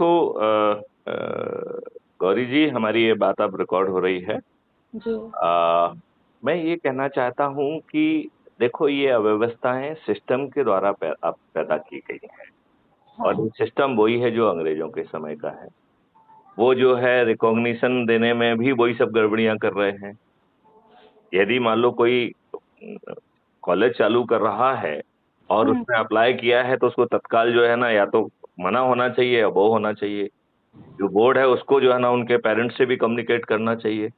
देखो गौरी जी, हमारी ये बात अब रिकॉर्ड हो रही है। जी। अ, मैं ये कहना चाहता हूँ कि देखो, ये अव्यवस्थाएं सिस्टम के द्वारा अब पैदा की गई हैं। और हाँ। ये सिस्टम वही है जो अंग्रेजों के समय का है। वो जो है रिकॉग्निशन देने में भी वही सब गड़बड़ियां कर रहे हैं। यदि मान लो कोई कॉलेज चालू कर रहा है और हम्म। उसने अप्लाई किया है, तो उसको तत्काल जो है ना, या तो मना होना चाहिए या वो होना चाहिए। जो बोर्ड है उसको जो है ना, उनके पेरेंट्स से भी कम्युनिकेट करना चाहिए।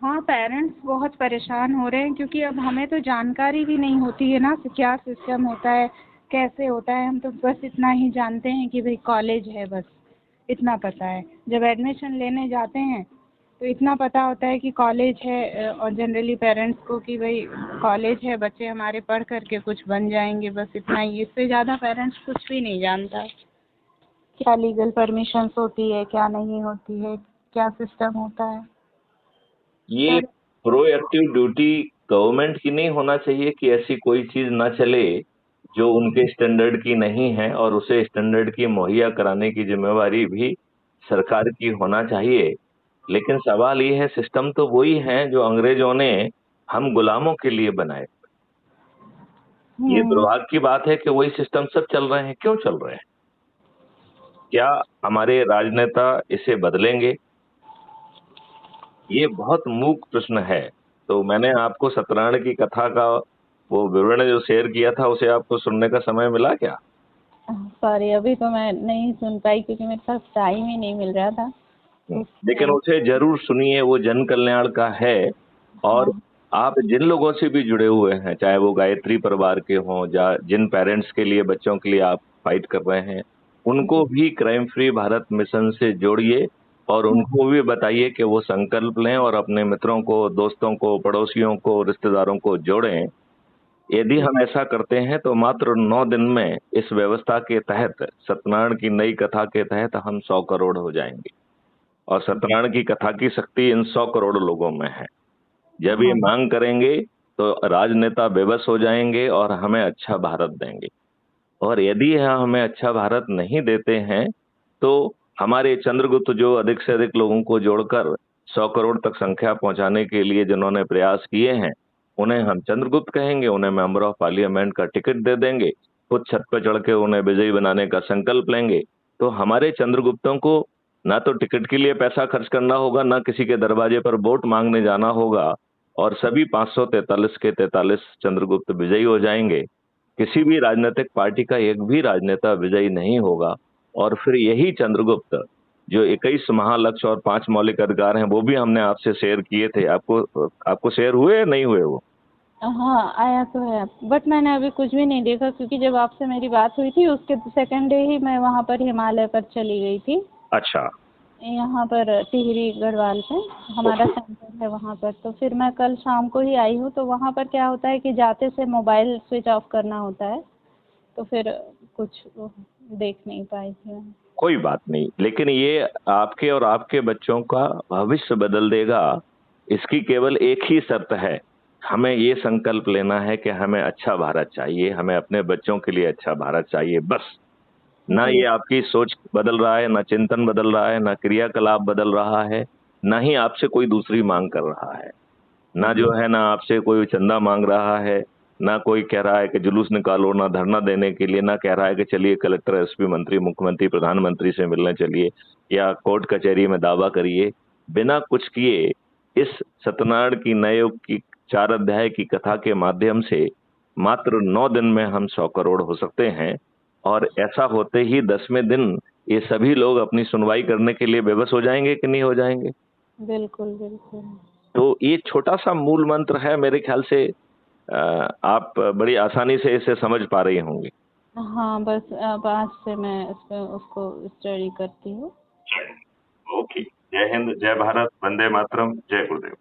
हाँ, पेरेंट्स बहुत परेशान हो रहे हैं क्योंकि अब हमें तो जानकारी भी नहीं होती है ना कि क्या सिस्टम होता है, कैसे होता है। हम तो बस इतना ही जानते हैं कि भाई कॉलेज है, बस इतना पता है। जब एडमिशन लेने जाते हैं तो इतना पता होता है कि कॉलेज है, और जनरली पेरेंट्स को कि भाई कॉलेज है, बच्चे हमारे पढ़ करके कुछ बन जाएंगे, बस इतना ही। इससे ज़्यादा पेरेंट्स कुछ भी नहीं जानता। क्या लीगल परमिशंस होती है, क्या नहीं होती है, क्या सिस्टम होता है। ये पर प्रोएक्टिव ड्यूटी गवर्नमेंट की नहीं होना चाहिए कि ऐसी कोई चीज ना चले जो उनके स्टैंडर्ड की नहीं है, और उसे स्टैंडर्ड की मुहैया कराने की जिम्मेवारी भी सरकार की होना चाहिए। लेकिन सवाल ये है, सिस्टम तो वही है जो अंग्रेजों ने हम गुलामों के लिए बनाए। ये हम्म। दुर्भाग्य की बात है कि वही सिस्टम सब चल रहे हैं। क्यों चल रहे हैं? क्या हमारे राजनेता इसे बदलेंगे? ये बहुत मूक प्रश्न है। तो मैंने आपको सत्यनारायण की कथा का वो विवरण जो शेयर किया था, उसे आपको सुनने का समय मिला क्या? सॉरी, अभी तो मैं नहीं सुन पाई क्योंकि मेरे पास टाइम ही नहीं मिल रहा था उस लेकिन टाइम। उसे जरूर सुनिए, वो जन कल्याण का है। और हाँ। आप जिन लोगों से भी जुड़े हुए हैं, चाहे वो गायत्री परिवार के हों या जिन पेरेंट्स के लिए, बच्चों के लिए आप फाइट कर रहे हैं, उनको जी। भी क्राइम फ्री भारत मिशन से जोड़िए। और हाँ। उनको भी बताइए कि वो संकल्प लें और अपने मित्रों को, दोस्तों को, पड़ोसियों को, रिश्तेदारों को जोड़ें। यदि जी। हम ऐसा करते हैं तो मात्र 9 दिन में इस व्यवस्था के तहत, सत्यनारायण की नई कथा के तहत, हम 100 करोड़ हो जाएंगे। और सत्यनारायण की कथा की शक्ति इन 100 करोड़ लोगों में है। जब ये हाँ। मांग करेंगे तो राजनेता बेबस हो जाएंगे और हमें अच्छा भारत देंगे। और यदि यह हमें अच्छा भारत नहीं देते हैं, तो हमारे चंद्रगुप्त जो अधिक से अधिक लोगों को जोड़कर 100 करोड़ तक संख्या पहुंचाने के लिए जिन्होंने प्रयास किए हैं, उन्हें हम चंद्रगुप्त कहेंगे, उन्हें मेंबर ऑफ पार्लियामेंट का टिकट दे देंगे, खुद छत पर चढ़ के उन्हें विजयी बनाने का संकल्प लेंगे। तो हमारे चंद्रगुप्तों को ना तो टिकट के लिए पैसा खर्च करना होगा, ना किसी के दरवाजे पर वोट मांगने जाना होगा। और सभी 543 के 43 चंद्रगुप्त विजयी हो जाएंगे। किसी भी राजनीतिक पार्टी का एक भी राजनेता विजयी नहीं होगा। और फिर यही चंद्रगुप्त, जो 21 महालक्ष्य और 5 मौलिक अधिकार हैं, वो भी हमने आपसे शेयर किए थे। आपको आपको शेयर हुए या नहीं हुए वो? हाँ, आया तो है, बट मैंने अभी कुछ भी नहीं देखा क्योंकि जब आपसे मेरी बात हुई थी उसके सेकंड डे ही मैं वहाँ पर हिमालय पर चली गई थी। अच्छा। यहाँ पर टिहरी गढ़वाल पे हमारा ओके। सेंटर है वहाँ पर। तो फिर मैं कल शाम को ही आई हूँ। तो वहाँ पर क्या होता है कि जाते से मोबाइल स्विच ऑफ करना होता है, तो फिर कुछ देख नहीं पाई थी मैं। कोई बात नहीं, लेकिन ये आपके और आपके बच्चों का भविष्य बदल देगा। इसकी केवल एक ही शर्त है, हमें ये संकल्प लेना है कि हमें अच्छा भारत चाहिए, हमें अपने बच्चों के लिए अच्छा भारत चाहिए, बस। ना जी। ये आपकी सोच बदल रहा है, ना चिंतन बदल रहा है, ना क्रियाकलाप बदल रहा है, ना ही आपसे कोई दूसरी मांग कर रहा है। ना जी। जो है ना आपसे कोई चंदा मांग रहा है, ना कोई कह रहा है कि जुलूस निकालो, ना धरना देने के लिए, ना कह रहा है कि चलिए कलेक्टर, एसपी, मंत्री, मुख्यमंत्री, प्रधानमंत्री से मिलने चलिए, या कोर्ट कचहरी में दावा करिए। बिना कुछ किए इस सत्यनारायण की नए युग की 4 अध्याय की कथा के माध्यम से मात्र 9 दिन में हम 100 करोड़ हो सकते हैं। और ऐसा होते ही 10वें दिन ये सभी लोग अपनी सुनवाई करने के लिए बेबस हो जाएंगे कि नहीं हो जाएंगे? बिल्कुल, बिल्कुल। तो ये छोटा सा मूल मंत्र है, मेरे ख्याल से आप बड़ी आसानी से इसे समझ पा रही होंगी। हाँ, बस अब आज से मैं इस पे उसको स्टडी करती हूँ। ओके। जय हिंद, जय भारत, वंदे मातरम, जय गुरुदेव।